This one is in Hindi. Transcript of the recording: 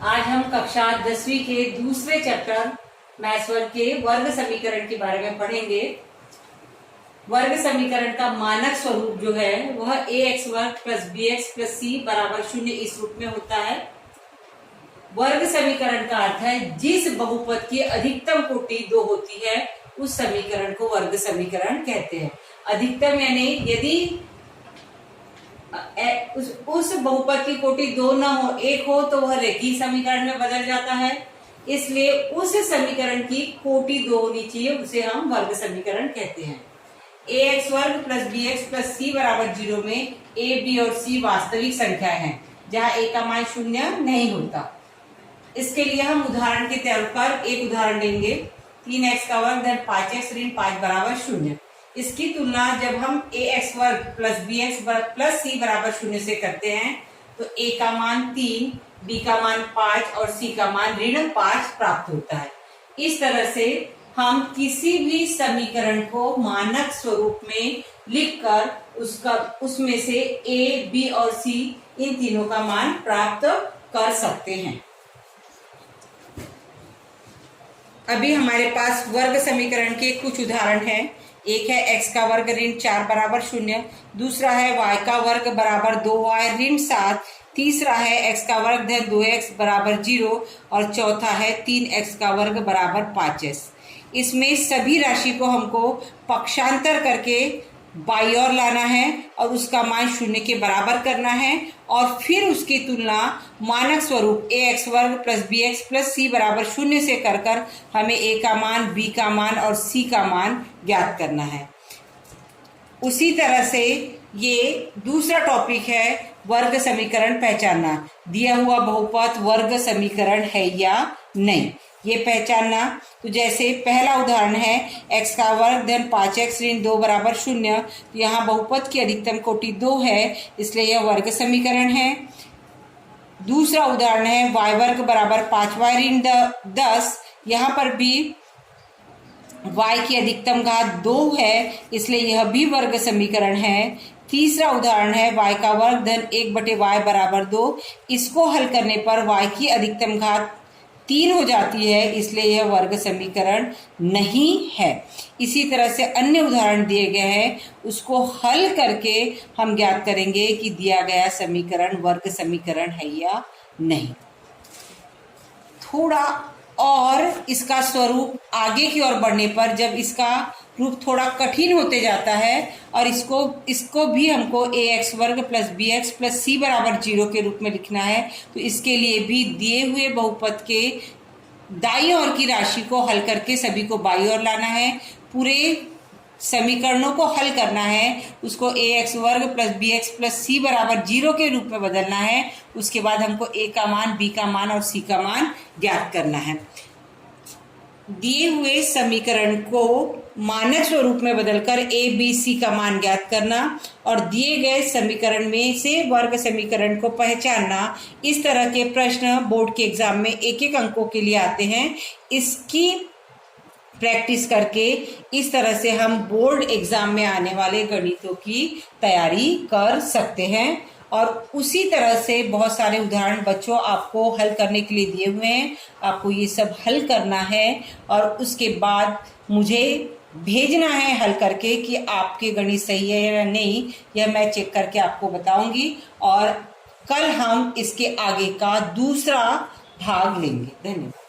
आज हम कक्षा 10वीं के दूसरे चैप्टर मैथ्स वर्ग के वर्ग समीकरण के बारे में पढ़ेंगे। वर्ग समीकरण का मानक स्वरूप जो है वह ax वर्ग प्लस bx प्लस c बराबर 0 इस रूप में होता है। वर्ग समीकरण का अर्थ है जिस बहुपद की अधिकतम कोटि 2 होती है उस समीकरण को वर्ग समीकरण कहते हैं। अधिकतम यानी यदि उस बहुपद की कोटि 2 न हो, 1 हो तो वह रेखीय समीकरण में बदल जाता है। इसलिए उस समीकरण की कोटि 2 होनी चाहिए, उसे हम वर्ग समीकरण कहते हैं। ax वर्ग प्लस bx प्लस c बराबर 0 में a, b और c वास्तविक संख्या हैं जहां a का मान 0 नहीं होता। इसके लिए हम उदाहरण के तौर पर एक उदाहरण लेंगे। 3x का वर्ग धन 5x ऋण 5 बराबर 0। इसकी तुलना जब हम ax वर्ग प्लस bx प्लस c बराबर 0 से करते हैं तो a का मान 3, b का मान 5 और c का मान ऋण 5 प्राप्त होता है। इस तरह से हम किसी भी समीकरण को मानक स्वरूप में लिखकर उसमें से a, b और c इन तीनों का मान प्राप्त कर सकते हैं। अभी हमारे पास वर्ग समीकरण के कुछ उदाहरण हैं। एक है x का वर्ग ऋण 4 बराबर 0, दूसरा है y का वर्ग बराबर 2y ऋण 7, तीसरा है x का वर्ग धन 2x बराबर 0 और चौथा है 3x का वर्ग बराबर 5s। इसमें सभी राशि को हमको पक्षांतर करके बाई ओर लाना है और उसका मान 0 के बराबर करना है और फिर उसकी तुलना मानक स्वरूप ax वर्ग प्लस bx प्लस c बराबर 0 से कर हमें a का मान, b का मान और c का मान ज्ञात करना है। उसी तरह से ये दूसरा टॉपिक है वर्ग समीकरण पहचानना। दिया हुआ बहुपद वर्ग समीकरण है या नहीं, ये पहचानना। तो जैसे पहला उदाहरण है x का वर्ग धन 5x ऋण 2 बराबर 0। तो यहाँ बहुपद की अधिकतम कोटि 2 है, इसलिए यह वर्ग समीकरण है। दूसरा उदाहरण है y वर्ग बराबर 5y ऋण 10। यहाँ पर भी y की अधिकतम घात 2 है, इसलिए यह भी वर्ग समीकरण है। तीसरा उदाहरण है y का वर्ग धन 1/y बराबर 2। इसको हल करने पर y की अधिकतम घात 3 हो जाती है, इसलिए यह वर्ग समीकरण नहीं है। इसी तरह से अन्य उदाहरण दिए गए हैं, उसको हल करके हम ज्ञात करेंगे कि दिया गया समीकरण वर्ग समीकरण है या नहीं। थोड़ा और इसका स्वरूप आगे की ओर बढ़ने पर जब इसका रूप थोड़ा कठिन होते जाता है और इसको भी हमको ax वर्ग प्लस bx प्लस c बराबर 0 के रूप में लिखना है, तो इसके लिए भी दिए हुए बहुपद के दाईं ओर की राशि को हल करके सभी को बाईं ओर लाना है। पूरे समीकरणों को हल करना है, उसको ax वर्ग प्लस bx प्लस c बराबर 0 के रूप में बदलना है। उसके बाद हमको a का मान, b का मान और c का मान ज्ञात करना है। दिए हुए समीकरण को मानक स्वरूप में बदलकर a, b, c का मान ज्ञात करना और दिए गए समीकरण में से वर्ग समीकरण को पहचानना। इस तरह के प्रश्न बोर्ड के एग्जाम में 1-1 अंकों के लिए आते हैं। इसकी प्रैक्टिस करके इस तरह से हम बोर्ड एग्जाम में आने वाले गणितों की तैयारी कर सकते हैं। और उसी तरह से बहुत सारे उदाहरण बच्चों आपको हल करने के लिए दिए हुए हैं, आपको ये सब हल करना है और उसके बाद मुझे भेजना है हल करके कि आपके गणित सही है या नहीं। यह मैं चेक करके आपको बताऊंगी और कल हम इसके आगे का दूसरा भाग लेंगे। धन्यवाद।